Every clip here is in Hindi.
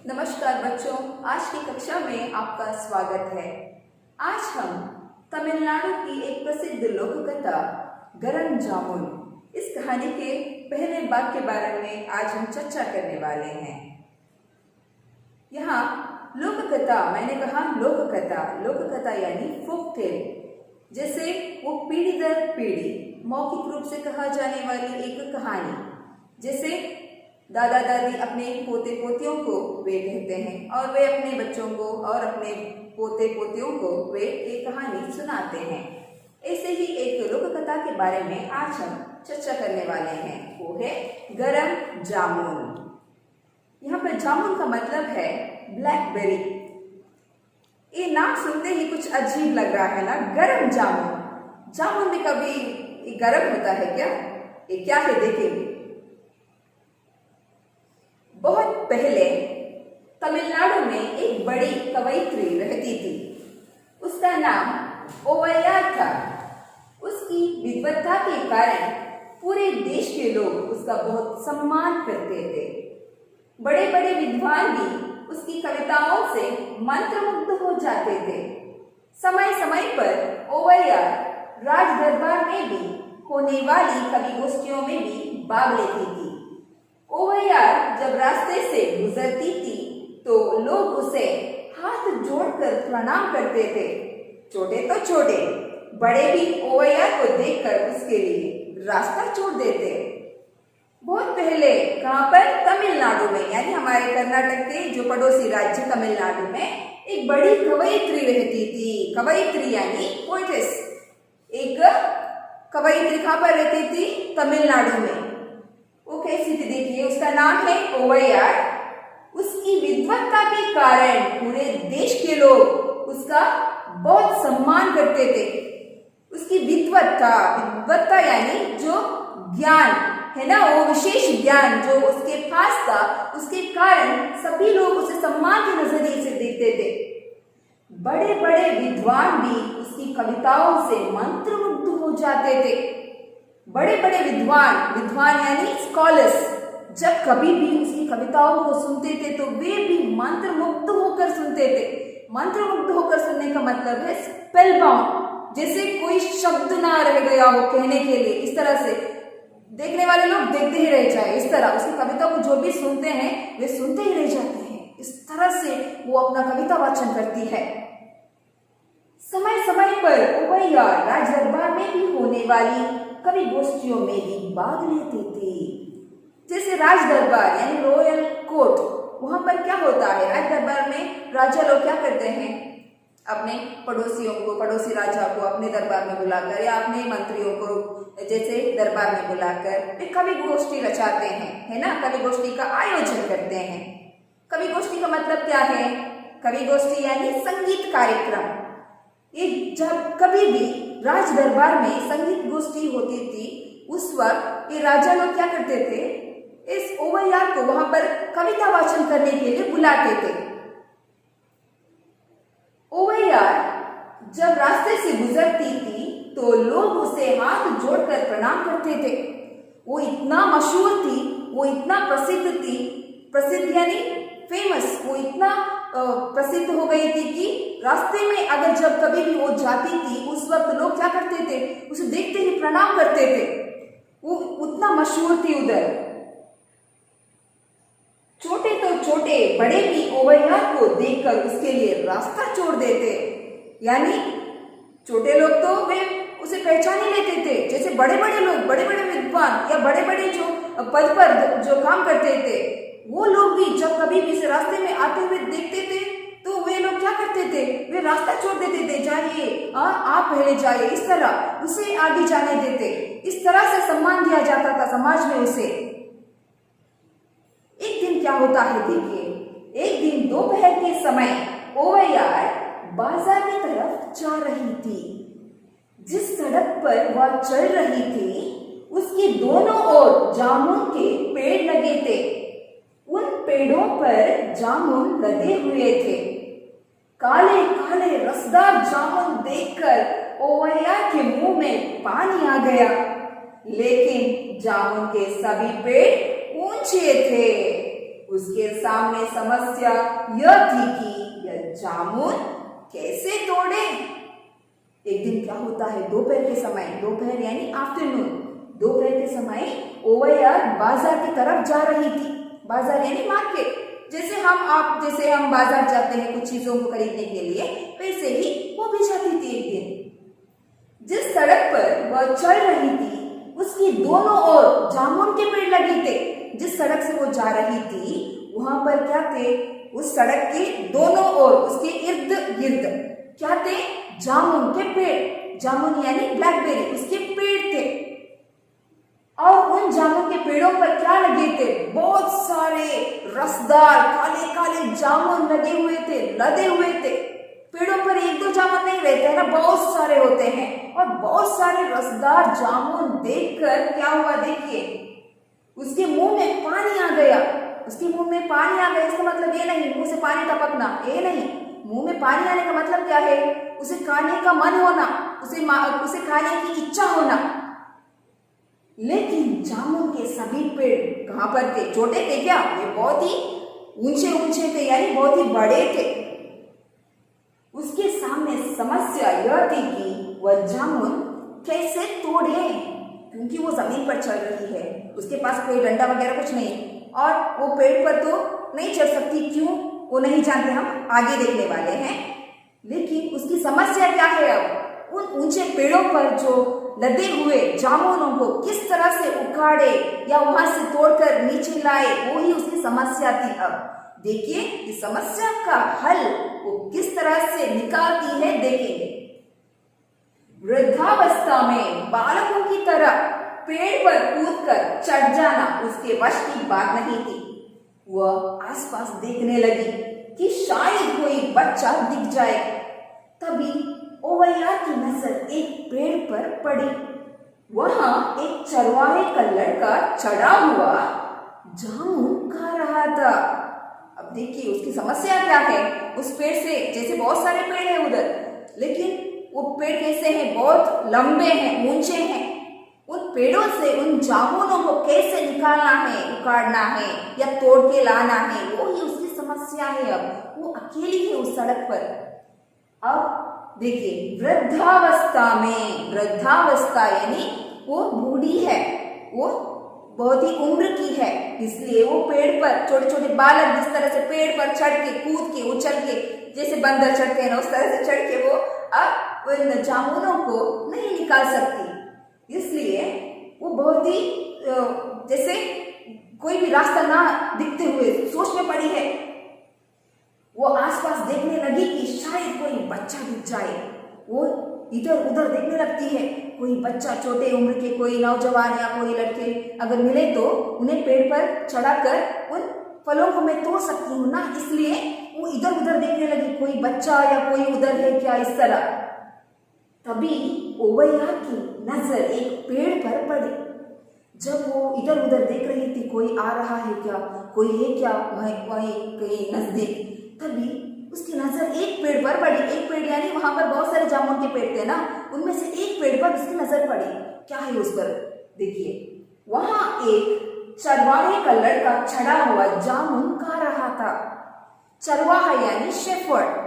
नमस्कार बच्चों, आज की कक्षा में आपका स्वागत है। आज हम तमिलनाडु की एक प्रसिद्ध लोक कथा गरम जामुन इस कहानी के पहले भाग के बारे में आज हम चर्चा करने वाले हैं। यहाँ लोक कथा, मैंने कहा लोक कथा यानी फोक टेल, जैसे वो पीढ़ी दर पीढ़ी मौखिक रूप से कहा जाने वाली एक कहानी, जैसे दादा दादी अपने पोते पोतियों को वे कहते हैं और वे अपने बच्चों को और अपने पोते पोतियों को वे एक कहानी सुनाते हैं। ऐसे ही एक लोक कथा के बारे में आज हम चर्चा करने वाले हैं, वो है गरम जामुन। यहाँ पर जामुन का मतलब है ब्लैकबेरी। ये नाम सुनते ही कुछ अजीब लग रहा है ना, गरम जामुन। जामुन में कभी गरम होता है क्या? ये क्या है देखेंगे। बहुत पहले तमिलनाडु में एक बड़ी कवयित्री रहती थी। उसका नाम ओवैयार था। उसकी विद्वत्ता के कारण पूरे देश के लोग उसका बहुत सम्मान करते थे। बड़े बड़े विद्वान भी उसकी कविताओं से मंत्रमुग्ध हो जाते थे। समय समय पर ओवैयार राज दरबार में भी होने वाली कवि गोष्ठियों में भी भाग लेती थी। ओवैयार जब रास्ते से गुजरती थी तो लोग उसे हाथ जोड़कर प्रणाम करते थे। छोटे तो छोटे, बड़े भी ओवैयार को देखकर उसके लिए रास्ता छोड़ देते। बहुत पहले कहाँ पर? तमिलनाडु में, यानी हमारे कर्नाटक के जो पड़ोसी राज्य तमिलनाडु में एक बड़ी कवयित्री रहती थी। कवयित्री यानी पोएटेस। एक कवयित्री कहाँ पर रहती थी? तमिलनाडु में। वो कैसी थी देखिए, उसका नाम है ओवैयार। उसकी विद्वत्ता के कारण पूरे देश के लोग उसका बहुत सम्मान करते थे। उसकी विद्वत्ता यानी जो ज्ञान है ना, वो विशेष ज्ञान जो उसके पास था, उसके कारण सभी लोग उसे सम्मान के नजरिए से देखते थे। बड़े बड़े विद्वान भी उसकी कविताओं से मंत्रमुग्ध हो जाते थे। बड़े बड़े विद्वान यानी स्कॉलर्स जब कभी भी उसकी कविताओं को सुनते थे तो वे भी मंत्रमुग्ध होकर सुनते थे। मंत्रमुग्ध होकर सुनने का मतलब है स्पेल बाउंड, जैसे कोई शब्द ना रह गया हो कहने के लिए। इस तरह से देखने वाले लोग देखते ही रह जाए। इस तरह उसकी कविता को जो भी सुनते हैं वे सुनते ही रह जाते हैं। इस तरह से वो अपना कविता वाचन करती है। समय समय पर ओवैयार राज दरबार में भी होने वाली कवि गोष्ठियों में भी भाग लेती थी। जैसे राज दरबार यानी रॉयल कोर्ट, वहां पर क्या होता है? राज दरबार में राजा लोग क्या करते हैं? अपने पड़ोसियों को, पड़ोसी राजा को अपने दरबार में बुलाकर या अपने मंत्रियों को जैसे दरबार में बुलाकर वे कवि गोष्ठी रचाते हैं, है ना। कवि गोष्ठी का आयोजन करते हैं। कवि गोष्ठी का मतलब क्या है? कवि गोष्ठी यानी संगीत कार्यक्रम। ये जब कभी भी राज दरबार में संगीत गोष्ठी होती थी, उस वक्त ये राजा लोग क्या करते थे? इस ओवैयार को वहां पर कविता वाचन करने के लिए बुलाते थे। ओवैयार जब रास्ते से गुजरती थी तो लोग उसे हाथ जोड़कर प्रणाम करते थे। वो इतना मशहूर थी, वो इतना प्रसिद्ध थी, प्रसिद्ध यानी फेमस, वो इतना प्रसिद्ध हो गई थी कि रास्ते में अगर जब कभी भी वो जाती थी उस वक्त लोग क्या करते थे? उसे देखते ही प्रणाम करते थे। वो उतना मशहूर थी उधर। छोटे तो छोटे, बड़े भी ओवैयार को देखकर उसके लिए रास्ता छोड़ देते। यानी छोटे लोग तो वे उसे पहचान ही लेते थे, जैसे बड़े बड़े लोग, बड़े बड़े विद्वान या बड़े बड़े जो पद पर जो काम करते थे, वो लोग भी जब कभी भी इस रास्ते में आते हुए देखते थे तो वे लोग क्या करते थे? वे रास्ता छोड़ देते थे। जाइए, आप पहले जाइए, इस तरह उसे आगे जाने देते। इस तरह से सम्मान दिया जाता था समाज में उसे। एक दिन क्या होता है देखिए, एक दिन दोपहर के समय ओवैयार बाजार की तरफ जा रही थी। जिस सड़क पर वह चल रही थी उसके दोनों ओर जामुन के पेड़ लगे थे। उन पेड़ों पर जामुन लदे हुए थे। काले काले रसदार जामुन देखकर ओवैयार के मुंह में पानी आ गया। लेकिन जामुन के सभी पेड़ ऊंचे थे। उसके सामने समस्या यह थी कि यह जामुन कैसे तोड़े। एक दिन क्या होता है, दोपहर के समय, दोपहर यानी आफ्टरनून, दोपहर के समय ओवैयार बाजार की तरफ जा रही थी। बाजार यानी मार्केट, जैसे हम बाजार जाते हैं कुछ चीजों को खरीदने के लिए, वैसे ही वो भी जाती थी। एक दिन जिस सड़क पर वह चल रही थी उसकी दोनों ओर जामुन के पेड़ लगे थे। जिस सड़क से वो जा रही थी वहां पर क्या थे, उस सड़क के दोनों ओर उसके इर्द गिर्द क्या थे, जामुन के पेड़। जामुन यानी ब्लैकबेरी, उसके पेड़ थे। और उन जामुन के पेड़ों पर क्या लगे थे, बहुत सारे रसदार काले काले जामुन लगे हुए थे, लदे हुए थे। पेड़ों पर एक दो जामुन नहीं रहते हैं ना, बहुत सारे होते हैं। और बहुत सारे रसदार जामुन देखकर क्या हुआ, देखिए उसके मुंह में पानी आ गया। उसके मुंह में पानी आ गया, इसका मतलब ये नहीं मुंह से पानी टपकना, ये नहीं। मुंह में पानी आने का मतलब क्या है, उसे खाने का मन होना, उसे खाने की इच्छा होना। लेकिन जामुन के सभी पेड़ कहां पर थे, छोटे थे क्या, वे बहुत ही ऊंचे ऊंचे थे, यानी बहुत ही बड़े थे। उसके सामने समस्या यह थी कि वह जामुन कैसे तोड़े, क्योंकि वो जमीन पर चल रही है, उसके पास कोई डंडा वगैरह कुछ नहीं, और वो पेड़ पर तो नहीं चढ़ सकती। क्यों, वो नहीं जानते, हम आगे देखने वाले हैं। लेकिन उसकी समस्या क्या है, अब उन ऊंचे पेड़ों पर जो लदे हुए जामुनों को किस तरह से उखाड़े या वहां से तोड़कर नीचे लाए, वो ही उसकी समस्या थी। अब देखिए इस समस्या का हल वो किस तरह से निकालती है, देखेंगे। वृद्धावस्था में बालकों की तरह पेड़ पर कूदकर चढ़ जाना उसके वश की बात नहीं थी। वह आसपास देखने लगी कि शायद कोई बच्चा दिख जाए। तभी ओवैयार की नजर एक पेड़ पर पड़ी। वहां एक चरवाहे का लड़का चढ़ा हुआ जामुन खा रहा था। अब देखिए उसकी समस्या क्या है, उस पेड़ से, जैसे बहुत सारे पेड़ हैं उधर, लेकिन वो पेड़ कैसे हैं, बहुत लंबे हैं, ऊंचे हैं। उन पेड़ों से उन जामुनों को कैसे निकालना है, उखाड़ना है या तोड़ के लाना है, वो ही उसकी समस्या है। अब वो अकेली है उस सड़क पर। अब देखिए वृद्धावस्था में, वृद्धावस्था यानी वो बूढ़ी है, वो बहुत ही उम्र की है, इसलिए वो पेड़ पर, छोटे छोटे बालक जिस तरह से पेड़ पर चढ़ के, कूद के, उछल के, जैसे बंदर चढ़ते हैं ना, उस तरह से चढ़ के वो अब उन जामुनों को नहीं निकाल सकती। इसलिए वो बहुत ही जैसे कोई भी रास्ता ना दिखते हुए सोच में पड़ी है। वो आसपास देखने लगी कि शायद कोई बच्चा दिख जाए। वो इधर उधर देखने लगती है, कोई बच्चा, छोटे उम्र के कोई नौजवान या कोई लड़के अगर मिले तो उन्हें पेड़ पर चढ़ाकर उन फलों को मैं तोड़ सकती हूँ ना, इसलिए वो इधर उधर देखने लगी, कोई बच्चा या कोई उधर है क्या, इस तरह। तभी ओवैयार की नजर एक पेड़ पर पड़ी। जब वो इधर उधर देख रही थी, कोई आ रहा है क्या, कोई है क्या वहीं कहीं नजदीक, तभी उसकी नजर एक पेड़ पर पड़ी। एक पेड़ यानी वहां पर बहुत सारे जामुन के पेड़ थे ना, उनमें से एक पेड़ पर उसकी नजर पड़ी। क्या है उस पर, देखिए वहां एक चरवाहे का लड़का चढ़ा हुआ जामुन खा रहा था। चरवाहा यानी शेफर्ड,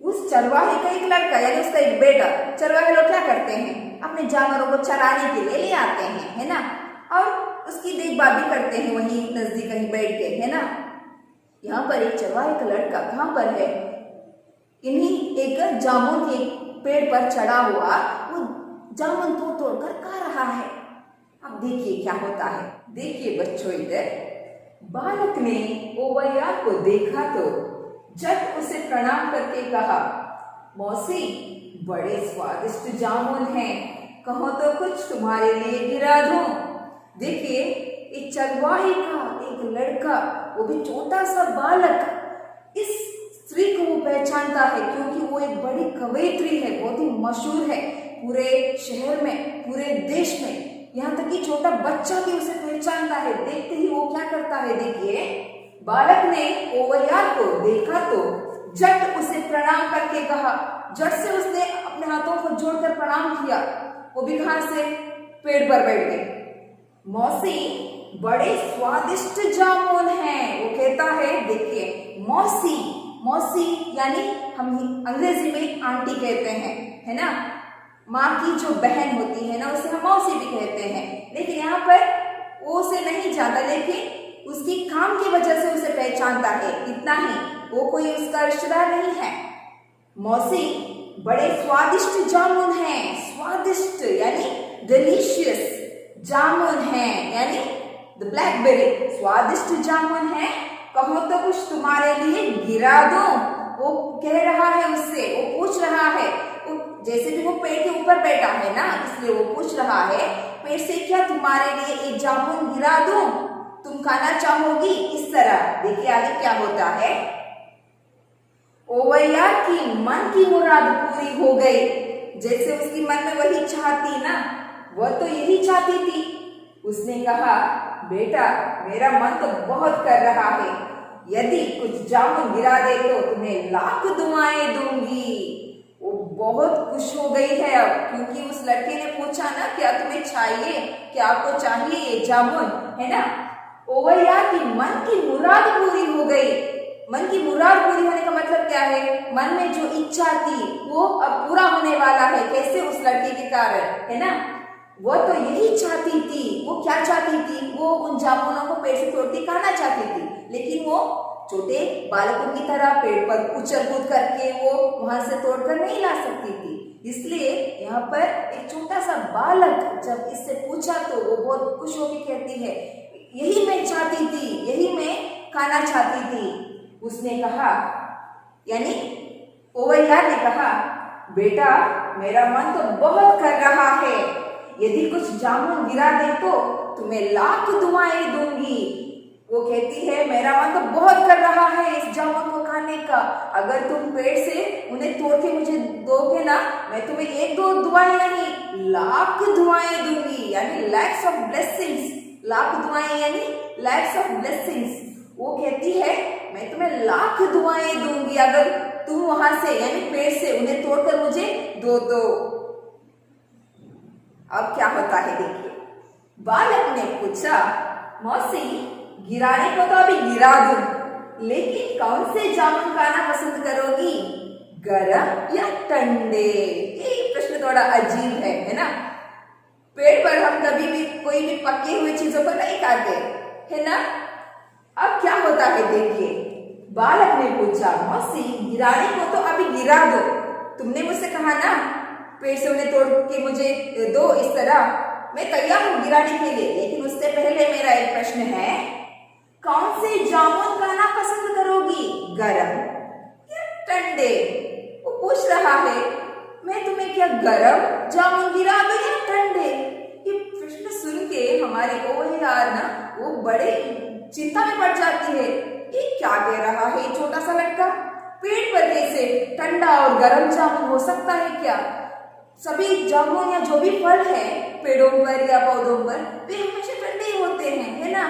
उस चरवाहे का एक लड़का यानी उसका एक बेटा। चरवाहे लोग क्या करते हैं, अपने जानवरों को चराने के लिए ले आते हैं, है ना, और उसकी देखभाल भी करते हैं वहीं नजदीक कहीं बैठ के, है ना। यहाँ पर एक चरवाहे का लड़का कहाँ पर है, इन्हीं एक जामुन के पेड़ पर चढ़ा हुआ वो जामुन तोड़ कर खा रहा है। अब देखिए क्या होता है। देखिए बच्चों, इधर बालक ने ओवैयार को देखा तो झट उसे प्रणाम करके कहा, मौसी बड़े स्वादिष्ट जामुन हैं, कहो तो कुछ तुम्हारे लिए गिरा दूं। देखिए एक चरवाहे का एक लड़का, वो भी छोटा सा बालक, इस स्त्री को वो पहचानता है क्योंकि वो एक बड़ी कवयित्री है, बहुत ही मशहूर है पूरे शहर में, पूरे देश में। यहाँ तक कि छोटा बच्चा भी उसे पहचानता है। देखते ही वो क्या करता है, देखिए बालक ने ओवैयार को देखा तो झट उसे प्रणाम करके कहा। झट से उसने अपने हाथों को जोड़कर प्रणाम किया। वो भी कहां से, पेड़ पर बैठ गए। मौसी बड़े स्वादिष्ट जामुन हैं। वो कहता है, देखिए मौसी, मौसी यानी हम अंग्रेजी में आंटी कहते हैं, है ना। माँ की जो बहन होती है ना उसे हम मौसी भी कहते हैं, लेकिन यहाँ पर वो उसे नहीं जानता, लेकिन उसकी काम की वजह से उसे पहचानता है, इतना ही। वो कोई उसका रिश्तेदार नहीं है। मौसी बड़े स्वादिष्ट जामुन हैं। स्वादिष्ट यानी डिलीशियस, जामुन हैं यानी द ब्लैकबेरी, स्वादिष्ट जामुन है। कहो तो कुछ तुम्हारे लिए गिरा दूं। वो कह रहा है उससे, वो पूछ रहा है, जैसे कि वो पेड़ के ऊपर बैठा है ना, इसलिए वो पूछ रहा है पेड़ से, क्या तुम्हारे लिए एक जामुन गिरा दूं, तुम खाना चाहोगी? इस तरह। देखिए आगे क्या होता है। ओवैया की मन की मुराद पूरी हो गई। जैसे उसकी मन में वही चाहती ना, वह तो यही चाहती थी। उसने कहा, बेटा मेरा मन तो बहुत कर रहा है, यदि कुछ जामुन गिरा दे तो तुम्हें लाख दुआएं दूंगी। वो बहुत खुश हो गई है अब, क्योंकि उस लड़के ने पूछा ना, क्या तुम्हें चाहिए, क्या आपको चाहिए ये जामुन, है ना। ओवैया की मन की मुराद पूरी हो गई। मन की मुराद पूरी होने का मतलब क्या है? मन में जो इच्छा थी वो अब पूरा होने वाला है। कैसे? उस लड़के के कारण, है ना। वो तो यही चाहती थी। वो क्या चाहती थी? वो उन जामुनों को पेड़ से तोड़ के खाना चाहती थी, लेकिन वो छोटे बालकों की तरह पेड़ पर उछल कूद करके वो वहां से तोड़कर नहीं ला सकती थी। इसलिए यहाँ पर एक छोटा सा बालक जब इससे पूछा तो वो बहुत खुश होकर कहती है, यही मैं चाहती थी, यही मैं खाना चाहती थी। उसने कहा, यानी ओवैया ने कहा, बेटा मेरा मन तो बहुत कर रहा है, यदि कुछ जामुन गिरा दे तो तुम्हें लाख दुआएं दूंगी। वो कहती है, मेरा मन तो बहुत कर रहा है इस जामुन को खाने का, अगर तुम पेड़ से उन्हें तोड़ के मुझे दोगे ना, मैं तुम्हें एक दो दुआएं नहीं लाख दुआएं दूंगी, यानी लैक्स ऑफ ब्लेसिंग्स। लाख दुआएं यानी लैक्स ऑफ ब्लेसिंग्स। वो कहती है, मैं तुम्हें लाख दुआएं दूंगी अगर तुम वहां से यानी पेड़ से उन्हें तोड़कर मुझे दो। अब क्या होता है देखिए। बालक ने पूछा, मौसी गिराने को तो अभी गिरा दूं, लेकिन कौन से जामुन खाना पसंद करोगी, गरम या ठंडे? ये प्रश्न थोड़ा अजीब है ना। पेड़ पर हम कभी भी कोई भी पके हुए चीजों को नहीं खाते, है ना। अब क्या होता है देखिए। बालक ने पूछा, मौसी गिराने को तो अभी गिरा दो, तुमने मुझसे कहा ना पेड़ से उन्हें तोड़ के मुझे दो, इस तरह मैं तैयार हूं गिराने के लिए, लेकिन उससे पहले मेरा एक प्रश्न है, कौन से जामुन खाना पसंद करोगी, गरम या ठंडे? वो पूछ रहा है, मैं तुम्हें क्या गरम जामुन गिरा दूं या ठंडे? ये प्रश्न सुन के हमारे ओवैया ना वो बड़े चिंता में पड़ जाती है। ये क्या कह रहा है ये छोटा सा लड़का? पेड़ पर कैसे ठंडा और गर्म जामुन हो सकता है क्या? सभी जामुन या जो भी फल है पेड़ों पर या पौधों पर वे हमेशा ठंडे ही होते हैं, है ना।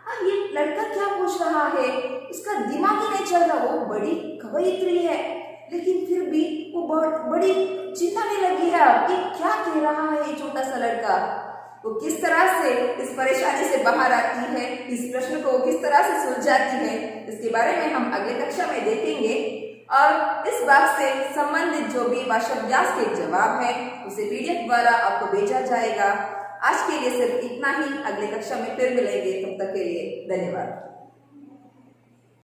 अब ये लड़का क्या पूछ रहा है, उसका दिमाग ही नहीं चल रहा। वो बड़ी कवयित्री है, लेकिन फिर भी वो बड़ी चिंता में लगी है। अब ये क्या कह रहा है ये छोटा सा लड़का? वो किस तरह से इस परेशानी से बाहर आती है, इस प्रश्न को किस तरह से सुलझाती है, इसके बारे में हम अगले कक्षा में देखेंगे। और इस बात से संबंधित जो भी वाक्यांश के जवाब है उसे पीडीएफ द्वारा आपको भेजा जाएगा। आज के लिए सिर्फ इतना ही, अगले कक्षा में फिर मिलेंगे, तब तक के लिए धन्यवाद।